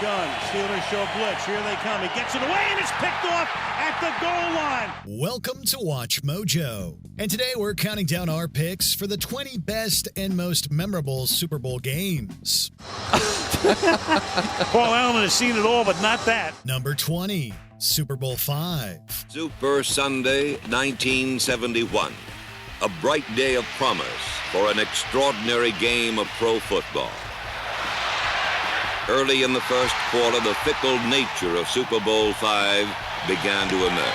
gun. Steelers show blitz. Here they come. He gets it away, and it's picked off at the goal line. Welcome to Watch Mojo. And today we're counting down our picks for the 20 best and most memorable Super Bowl games. Paul Allen has seen it all, but not that. Number 20, Super Bowl V. Super Sunday, 1971. A bright day of promise for an extraordinary game of pro football. Early in the first quarter, the fickle nature of Super Bowl V began to emerge.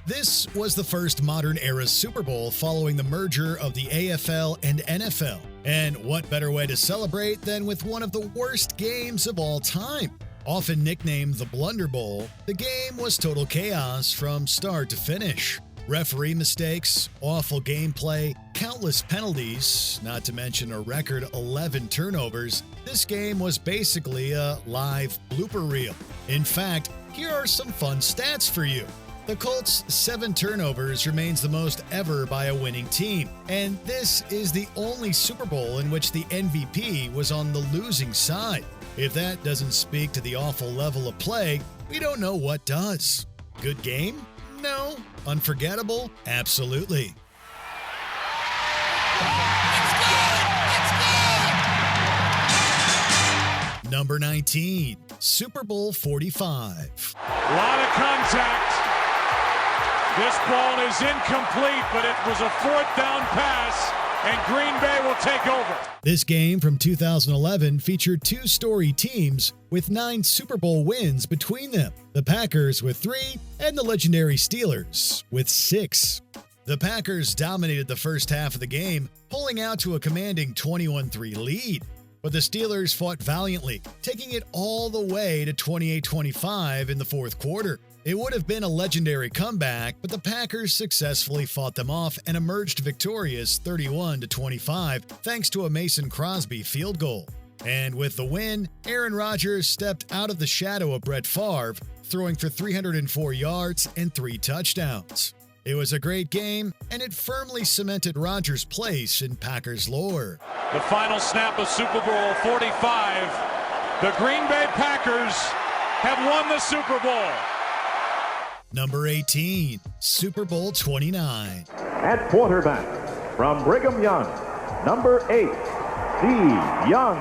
This was the first modern-era Super Bowl following the merger of the AFL and NFL. And what better way to celebrate than with one of the worst games of all time? Often nicknamed the Blunder Bowl, the game was total chaos from start to finish. Referee mistakes, awful gameplay, countless penalties, not to mention a record 11 turnovers. This game was basically a live blooper reel. In fact, here are some fun stats for you. The Colts' 7 turnovers remains the most ever by a winning team, and this is the only Super Bowl in which the MVP was on the losing side. If that doesn't speak to the awful level of play, we don't know what does. Good game? No. Unforgettable? Absolutely. It's good! Number 19, Super Bowl 45. A lot of contact. This ball is incomplete, but it was a fourth down pass, and Green Bay will take over. This game from 2011 featured 2 storied teams with 9 Super Bowl wins between them. The Packers with 3 and the legendary Steelers with 6. The Packers dominated the first half of the game, pulling out to a commanding 21-3 lead. But the Steelers fought valiantly, taking it all the way to 28-25 in the fourth quarter. It would have been a legendary comeback, but the Packers successfully fought them off and emerged victorious 31-25 thanks to a Mason Crosby field goal. And with the win, Aaron Rodgers stepped out of the shadow of Brett Favre, throwing for 304 yards and 3 touchdowns. It was a great game, and it firmly cemented Rodgers' place in Packers lore. The final snap of Super Bowl 45. The Green Bay Packers have won the Super Bowl. Number 18, Super Bowl 29. At quarterback, from Brigham Young, number 8, Steve Young.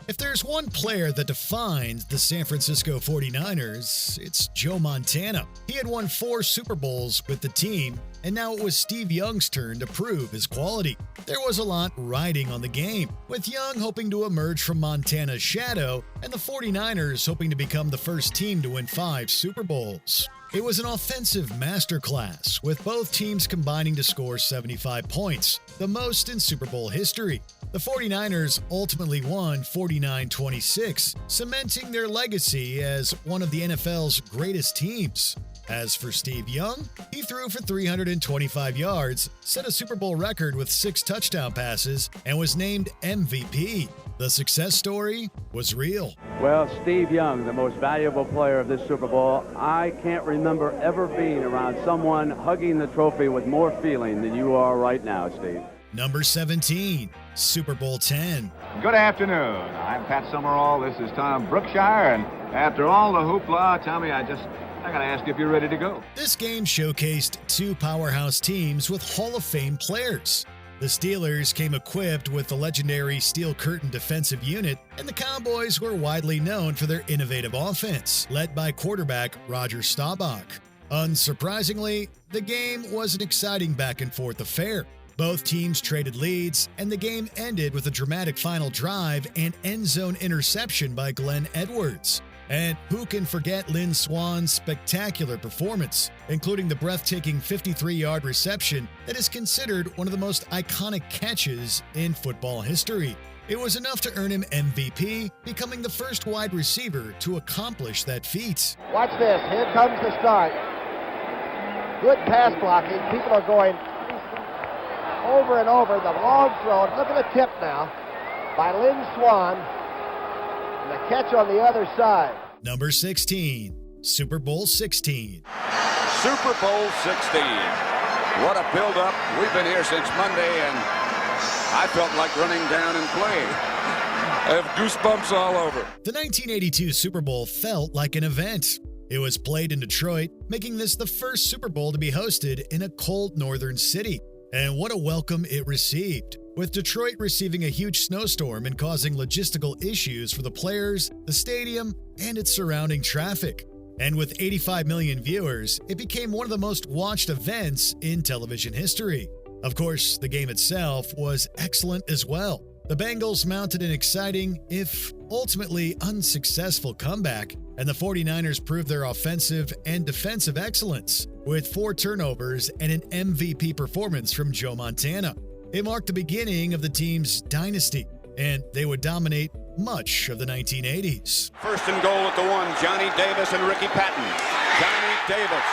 If there's one player that defines the San Francisco 49ers, it's Joe Montana. He had won 4 Super Bowls with the team, and now it was Steve Young's turn to prove his quality. There was a lot riding on the game, with Young hoping to emerge from Montana's shadow, and the 49ers hoping to become the first team to win 5 Super Bowls. It was an offensive masterclass, with both teams combining to score 75 points, the most in Super Bowl history. The 49ers ultimately won 49-26, cementing their legacy as one of the NFL's greatest teams. As for Steve Young, he threw for 325 yards, set a Super Bowl record with 6 touchdown passes, and was named MVP. The success story was real. Well, Steve Young, the most valuable player of this Super Bowl, I can't remember ever being around someone hugging the trophy with more feeling than you are right now, Steve. Number 17, Super Bowl 10. Good afternoon. I'm Pat Summerall. This is Tom Brookshire. And after all the hoopla, Tommy, I got to ask you if you're ready to go. This game showcased 2 powerhouse teams with Hall of Fame players. The Steelers came equipped with the legendary Steel Curtain defensive unit, and the Cowboys were widely known for their innovative offense, led by quarterback Roger Staubach. Unsurprisingly, the game was an exciting back-and-forth affair. Both teams traded leads, and the game ended with a dramatic final drive and end-zone interception by Glenn Edwards. And who can forget Lynn Swann's spectacular performance, including the breathtaking 53-yard reception that is considered one of the most iconic catches in football history. It was enough to earn him MVP, becoming the first wide receiver to accomplish that feat. Watch this. Here comes the start. Good pass blocking. People are going over and over. The long throw. Look at the tip now by Lynn Swann. And the catch on the other side. Number 16, Super Bowl 16. Super Bowl 16. What a build-up. We've been here since Monday, and I felt like running down and playing. I have goosebumps all over. The 1982 Super Bowl felt like an event. It was played in Detroit, making this the first Super Bowl to be hosted in a cold northern city. And what a welcome it received, with Detroit receiving a huge snowstorm and causing logistical issues for the players, the stadium, and its surrounding traffic. And with 85 million viewers, it became one of the most watched events in television history. Of course, the game itself was excellent as well. The Bengals mounted an exciting, if ultimately unsuccessful, comeback, and the 49ers proved their offensive and defensive excellence with 4 turnovers and an MVP performance from Joe Montana. It marked the beginning of the team's dynasty, and they would dominate much of the 1980s. First and goal at the 1, Johnny Davis and Ricky Patton. Johnny Davis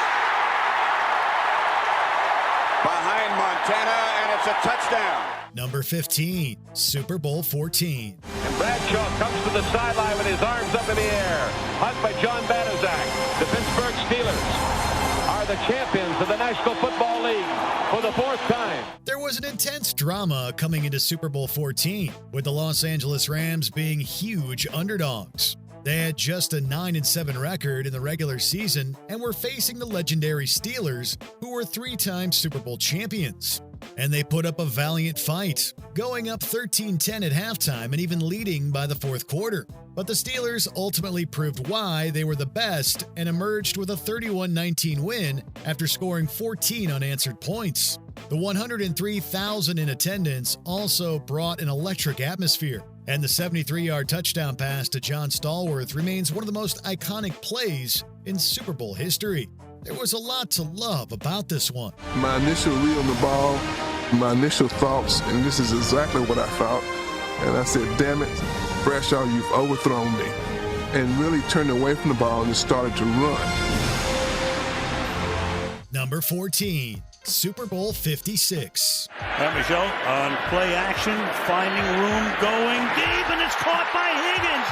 behind Montana, and it's a touchdown. Number 15, Super Bowl 14. And Bradshaw comes to the sideline with his arms up in the air. Hugged by John Banaszak. The Pittsburgh Steelers are the champions of the National Football League for the 4th time. There was an intense drama coming into Super Bowl 14, with the Los Angeles Rams being huge underdogs. They had just a 9-7 record in the regular season and were facing the legendary Steelers, who were 3-time Super Bowl champions. And they put up a valiant fight, going up 13-10 at halftime and even leading by the 4th quarter. But the Steelers ultimately proved why they were the best and emerged with a 31-19 win after scoring 14 unanswered points. The 103,000 in attendance also brought an electric atmosphere, and the 73-yard touchdown pass to John Stallworth remains one of the most iconic plays in Super Bowl history. There was a lot to love about this one. My initial read on the ball, my initial thoughts, and this is exactly what I thought. And I said, damn it, Bradshaw, you've overthrown me. And really turned away from the ball and just started to run. Number 14, Super Bowl 56. Michelle on play action, finding room, going deep, and it's caught by Higgins.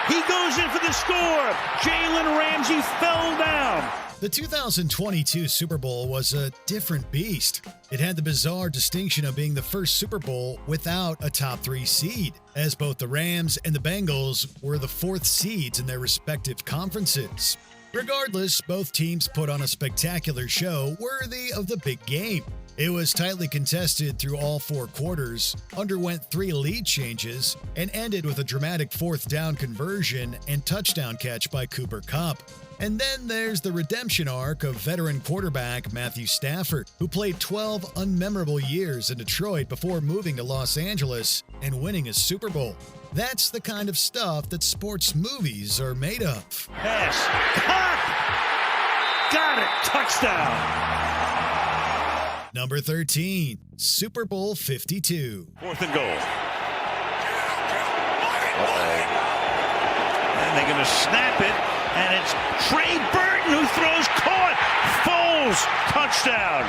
He goes in for the score. Jalen Ramsey fell down. The 2022 Super Bowl was a different beast. It had the bizarre distinction of being the first Super Bowl without a top 3 seed, as both the Rams and the Bengals were the 4th seeds in their respective conferences. Regardless, both teams put on a spectacular show worthy of the big game. It was tightly contested through all 4 quarters, underwent 3 lead changes, and ended with a dramatic 4th down conversion and touchdown catch by Cooper Kupp. And then there's the redemption arc of veteran quarterback Matthew Stafford, who played 12 unmemorable years in Detroit before moving to Los Angeles and winning a Super Bowl. That's the kind of stuff that sports movies are made of. Pass. Kupp! Got it. Touchdown. Number 13, Super Bowl 52. 4th and goal. And they're going to snap it, and it's Trey Burton who throws, caught. Foles, touchdown.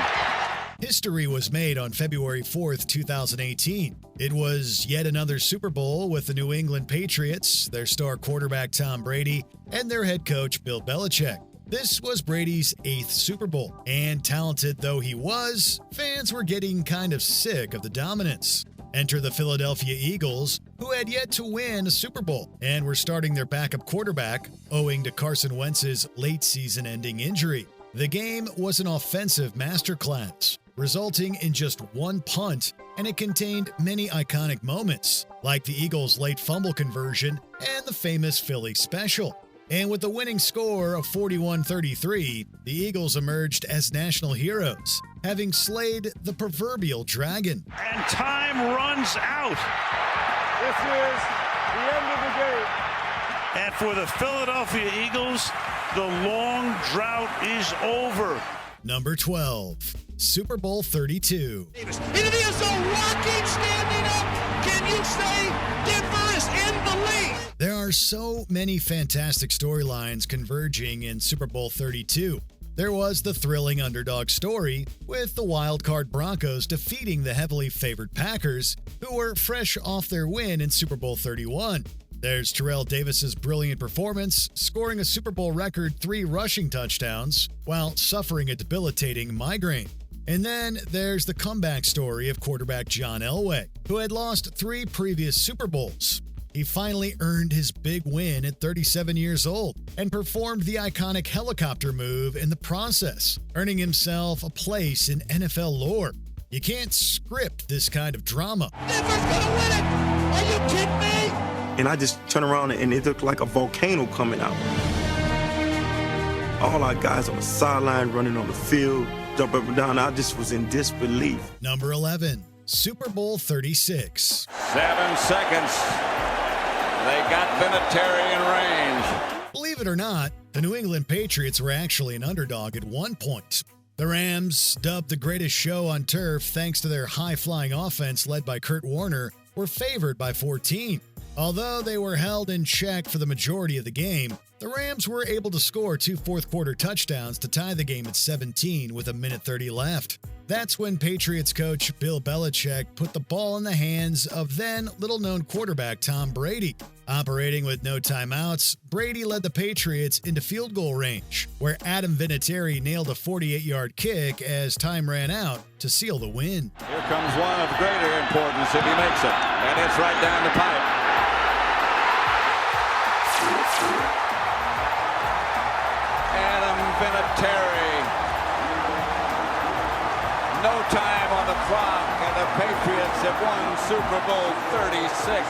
History was made on February 4th, 2018. It was yet another Super Bowl with the New England Patriots, their star quarterback Tom Brady, and their head coach Bill Belichick. This was Brady's 8th Super Bowl, and talented though he was, fans were getting kind of sick of the dominance. Enter the Philadelphia Eagles, who had yet to win a Super Bowl and were starting their backup quarterback owing to Carson Wentz's late season-ending injury. The game was an offensive masterclass, resulting in just 1 punt, and it contained many iconic moments, like the Eagles' late fumble conversion and the famous Philly special. And with the winning score of 41-33, the Eagles emerged as national heroes, having slayed the proverbial dragon. And time runs out. This is the end of the game. And for the Philadelphia Eagles, the long drought is over. Number 12, Super Bowl 32. Davis into the end zone, rocking, standing up. Can you say Denver is in the lead? There are so many fantastic storylines converging in Super Bowl 32. There was the thrilling underdog story, with the wildcard Broncos defeating the heavily favored Packers, who were fresh off their win in Super Bowl 31. There's Terrell Davis's brilliant performance, scoring a Super Bowl record 3 rushing touchdowns while suffering a debilitating migraine. And then there's the comeback story of quarterback John Elway, who had lost 3 previous Super Bowls. He finally earned his big win at 37 years old and performed the iconic helicopter move in the process, earning himself a place in NFL lore. You can't script this kind of drama. Denver's gonna win it! Are you kidding me? And I just turned around and it looked like a volcano coming out. All our guys on the sideline running on the field, jumping up and down. I just was in disbelief. Number 11, Super Bowl 36. 7 seconds. They got Vinatieri in range. Believe it or not, the New England Patriots were actually an underdog at one point. The Rams, dubbed the greatest show on turf thanks to their high-flying offense led by Kurt Warner, were favored by 14. Although they were held in check for the majority of the game, the Rams were able to score 2 fourth-quarter touchdowns to tie the game at 17 with 1:30 left. That's when Patriots coach Bill Belichick put the ball in the hands of then little-known quarterback Tom Brady. Operating with no timeouts, Brady led the Patriots into field goal range, where Adam Vinatieri nailed a 48-yard kick as time ran out to seal the win. Here comes one of greater importance if he makes it, and it's right down the pipe. Adam Vinatieri. No time on the clock, and the Patriots have won Super Bowl 36.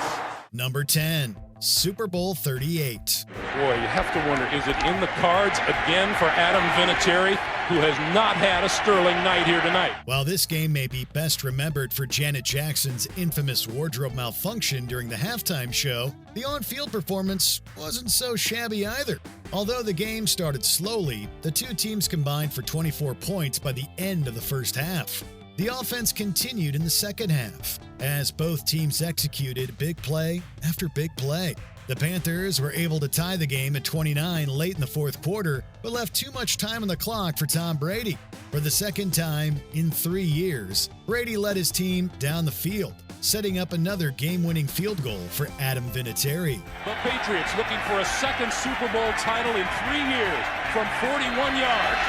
Number 10, Super Bowl 38. Boy, you have to wonder, is it in the cards again for Adam Vinatieri, who has not had a sterling night here tonight? While this game may be best remembered for Janet Jackson's infamous wardrobe malfunction during the halftime show, the on-field performance wasn't so shabby either. Although the game started slowly, the two teams combined for 24 points by the end of the first half. The offense continued in the second half, as both teams executed big play after big play. The Panthers were able to tie the game at 29 late in the fourth quarter, but left too much time on the clock for Tom Brady. For the second time in 3 years, Brady led his team down the field, setting up another game-winning field goal for Adam Vinatieri. The Patriots looking for a second Super Bowl title in 3 years from 41 yards.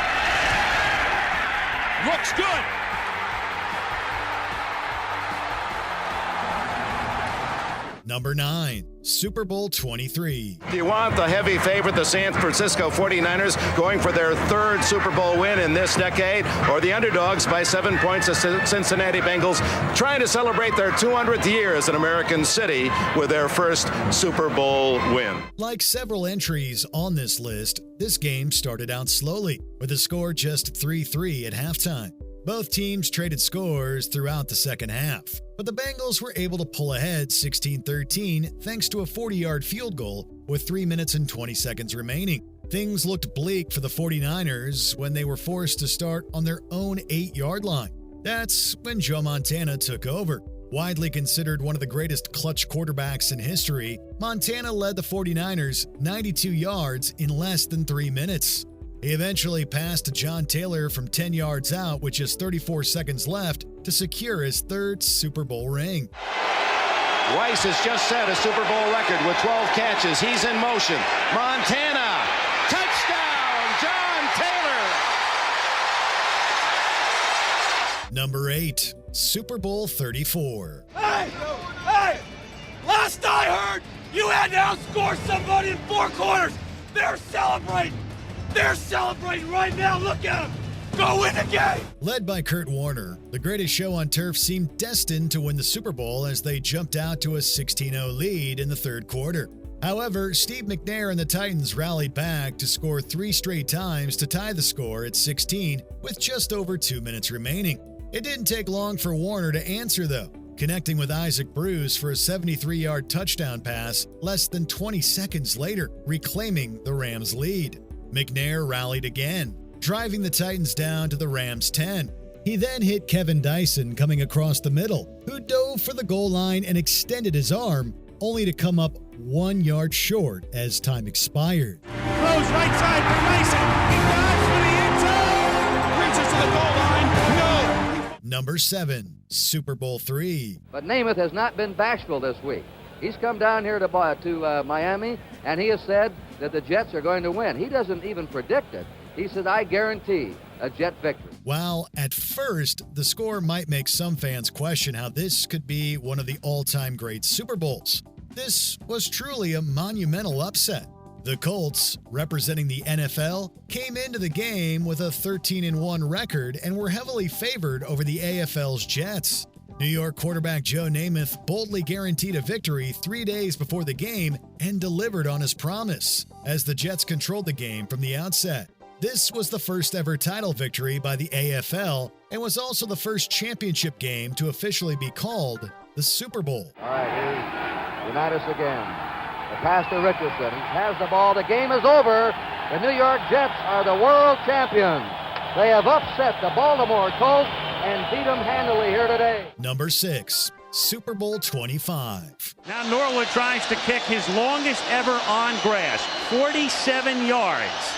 Looks good. Number 9, Super Bowl 23. Do you want the heavy favorite, the San Francisco 49ers, going for their 3rd Super Bowl win in this decade, or the underdogs by 7 points, the Cincinnati Bengals, trying to celebrate their 200th year as an American city with their first Super Bowl win? Like several entries on this list, this game started out slowly, with a score just 3-3 at halftime. Both teams traded scores throughout the second half, but the Bengals were able to pull ahead 16-13 thanks to a 40-yard field goal with 3 minutes and 20 seconds remaining. Things looked bleak for the 49ers when they were forced to start on their own 8-yard line. That's when Joe Montana took over. Widely considered one of the greatest clutch quarterbacks in history, Montana led the 49ers 92 yards in less than 3 minutes. He eventually passed to John Taylor from 10 yards out with just 34 seconds left to secure his 3rd Super Bowl ring. Weiss has just set a Super Bowl record with 12 catches. He's in motion. Montana, touchdown, John Taylor. Number 8, Super Bowl 34. Hey! Last I heard, you had to outscore somebody in 4 quarters. They're celebrating. They're celebrating right now. Look at them. Go win the game. Led by Kurt Warner, the greatest show on turf seemed destined to win the Super Bowl as they jumped out to a 16-0 lead in the 3rd quarter. However, Steve McNair and the Titans rallied back to score 3 straight times to tie the score at 16 with just over 2 minutes remaining. It didn't take long for Warner to answer though, connecting with Isaac Bruce for a 73-yard touchdown pass less than 20 seconds later, reclaiming the Rams' lead. McNair rallied again, driving the Titans down to the Rams' 10. He then hit Kevin Dyson coming across the middle, who dove for the goal line and extended his arm, only to come up 1 yard short as time expired. Close right side for Dyson. He dives for the end zone. Reaches to the goal line. No. Number 7, Super Bowl 3. But Namath has not been bashful this week. He's come down here to Miami, and he has said that the Jets are going to win. He doesn't even predict it. He said, I guarantee a Jet victory. While at first, the score might make some fans question how this could be one of the all-time great Super Bowls, this was truly a monumental upset. The Colts, representing the NFL, came into the game with a 13-1 record and were heavily favored over the AFL's Jets. New York quarterback Joe Namath boldly guaranteed a victory 3 days before the game and delivered on his promise, as the Jets controlled the game from the outset. This was the first ever title victory by the AFL and was also the first championship game to officially be called the Super Bowl. All right, here's Unitas again. The pass to Richardson. He has the ball. The game is over. The New York Jets are the world champions. They have upset the Baltimore Colts and beat them handily here today. Number 6, Super Bowl 25. Now Norwood tries to kick his longest ever on grass, 47 yards.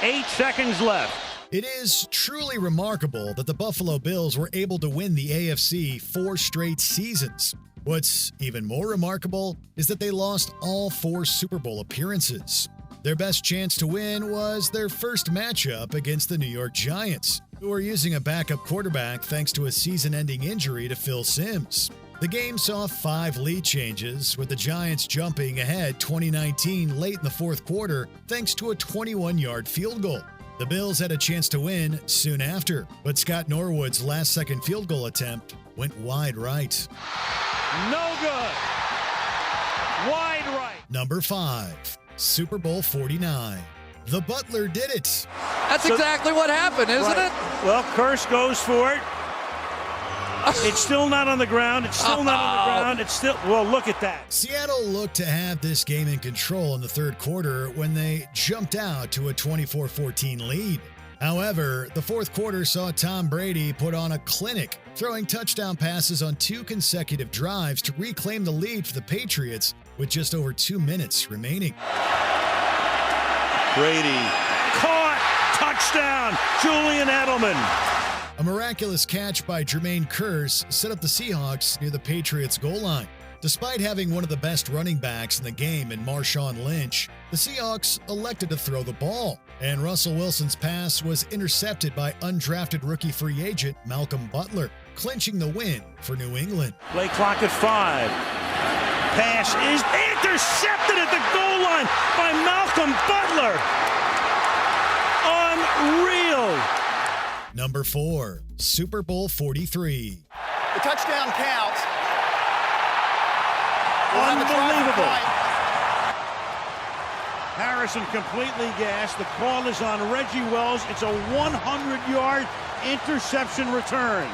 8 seconds left. It is truly remarkable that the Buffalo Bills were able to win the AFC 4 straight seasons. What's even more remarkable is that they lost all 4 Super Bowl appearances. Their best chance to win was their first matchup against the New York Giants, who are using a backup quarterback thanks to a season-ending injury to Phil Simms. The game saw 5 lead changes, with the Giants jumping ahead 2019 late in the fourth quarter thanks to a 21-yard field goal. The Bills had a chance to win soon after, but Scott Norwood's last-second field goal attempt went wide right. No good. Wide right. Number 5, Super Bowl 49. The Butler did it. That's exactly what happened, isn't it? Well, Curse goes for it. It's still not on the ground. It's still not on the ground. It's still, well, look at that. Seattle looked to have this game in control in the third quarter when they jumped out to a 24-14 lead. However, the fourth quarter saw Tom Brady put on a clinic, throwing touchdown passes on 2 consecutive drives to reclaim the lead for the Patriots with just over 2 minutes remaining. Brady caught, touchdown, Julian Edelman. A miraculous catch by Jermaine Kearse set up the Seahawks near the Patriots' goal line. Despite having one of the best running backs in the game in Marshawn Lynch, the Seahawks elected to throw the ball, and Russell Wilson's pass was intercepted by undrafted rookie free agent Malcolm Butler, clinching the win for New England. Play clock at 5. Pass is intercepted at the goal line by Malcolm Butler. Unreal. Number 4, Super Bowl 43. The touchdown counts. Unbelievable. Harrison completely gassed. The call is on Reggie Wells. It's a 100-yard interception return.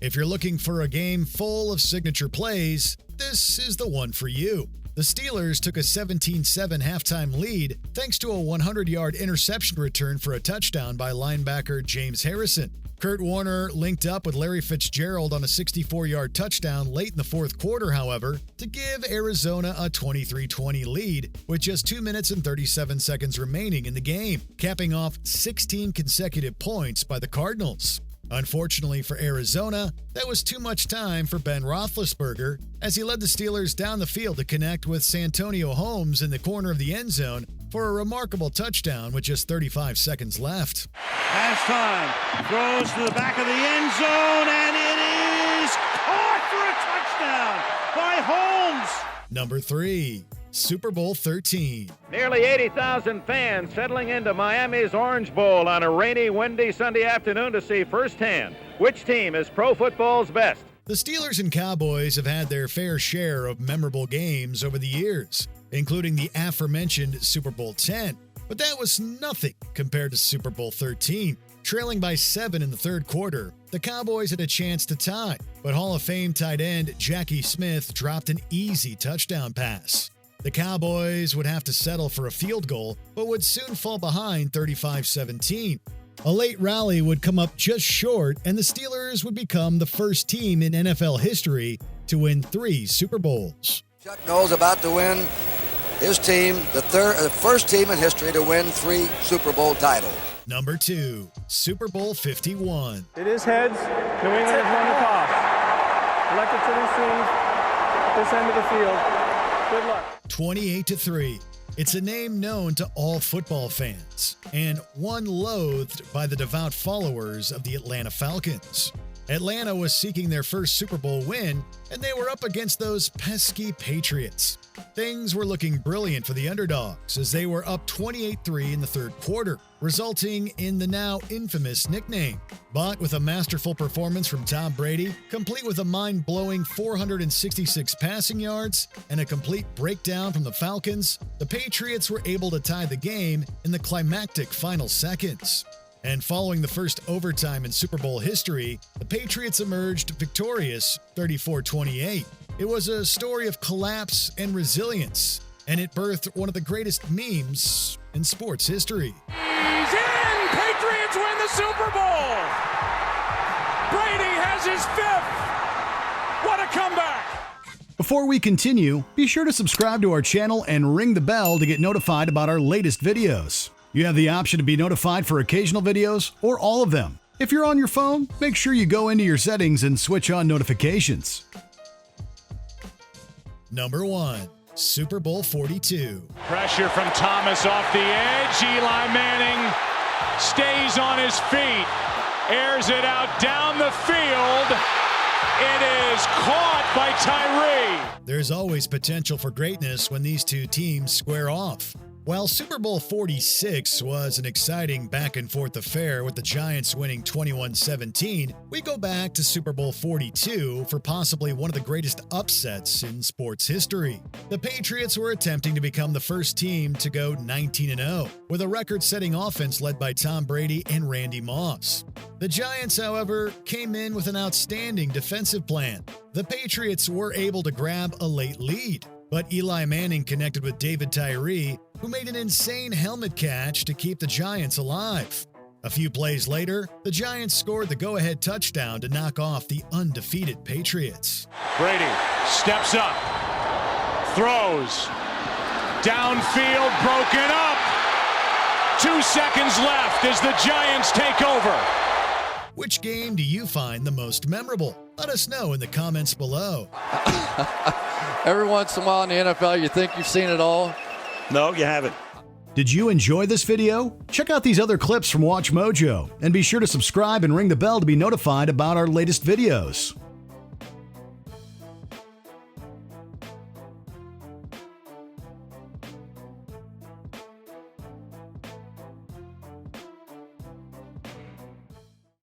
If you're looking for a game full of signature plays, this is the one for you. The Steelers took a 17-7 halftime lead thanks to a 100-yard interception return for a touchdown by linebacker James Harrison. Kurt Warner linked up with Larry Fitzgerald on a 64-yard touchdown late in the fourth quarter, however, to give Arizona a 23-20 lead with just 2 minutes and 37 seconds remaining in the game, capping off 16 consecutive points by the Cardinals. Unfortunately for Arizona, that was too much time for Ben Roethlisberger as he led the Steelers down the field to connect with Santonio Holmes in the corner of the end zone for a remarkable touchdown with just 35 seconds left. Pass time. Throws to the back of the end zone, and it is caught for a touchdown by Holmes. Number 3, Super Bowl 13. Nearly 80,000 fans settling into Miami's Orange Bowl on a rainy, windy Sunday afternoon to see firsthand which team is pro football's best. The Steelers and Cowboys have had their fair share of memorable games over the years, including the aforementioned Super Bowl 10. But that was nothing compared to Super Bowl 13. Trailing by 7 in the third quarter, the Cowboys had a chance to tie, but Hall of Fame tight end Jackie Smith dropped an easy touchdown pass. The Cowboys would have to settle for a field goal, but would soon fall behind 35-17. A late rally would come up just short, and the Steelers would become the first team in NFL history to win 3 Super Bowls. Chuck Noll's about to win his team, the first team in history to win 3 Super Bowl titles. Number 2, Super Bowl 51. It is heads. New England has won the toss. Elected to receive at this end of the field. Good luck. 28-3. It's a name known to all football fans, and one loathed by the devout followers of the Atlanta Falcons. Atlanta was seeking their first Super Bowl win, and they were up against those pesky Patriots. Things were looking brilliant for the underdogs as they were up 28-3 in the third quarter, resulting in the now infamous nickname. But with a masterful performance from Tom Brady, complete with a mind-blowing 466 passing yards and a complete breakdown from the Falcons, the Patriots were able to tie the game in the climactic final seconds. And following the first overtime in Super Bowl history, the Patriots emerged victorious 34-28. It was a story of collapse and resilience, and it birthed one of the greatest memes in sports history. He's in! Patriots win the Super Bowl! Brady has his 5th! What a comeback! Before we continue, be sure to subscribe to our channel and ring the bell to get notified about our latest videos. You have the option to be notified for occasional videos or all of them. If you're on your phone, make sure you go into your settings and switch on notifications. Number 1. Super Bowl 42. Pressure from Thomas off the edge. Eli Manning stays on his feet. Airs it out down the field. It is caught by Tyree. There's always potential for greatness when these two teams square off. While Super Bowl 46 was an exciting back-and-forth affair with the Giants winning 21-17, we go back to Super Bowl 42 for possibly one of the greatest upsets in sports history. The Patriots were attempting to become the first team to go 19-0, with a record-setting offense led by Tom Brady and Randy Moss. The Giants, however, came in with an outstanding defensive plan. The Patriots were able to grab a late lead, but Eli Manning connected with David Tyree, who made an insane helmet catch to keep the Giants alive. A few plays later, the Giants scored the go-ahead touchdown to knock off the undefeated Patriots. Brady steps up, throws, downfield, broken up. 2 seconds left as the Giants take over. Which game do you find the most memorable? Let us know in the comments below. Every once in a while in the NFL, you think you've seen it all. No, you haven't. Did you enjoy this video? Check out these other clips from WatchMojo and be sure to subscribe and ring the bell to be notified about our latest videos.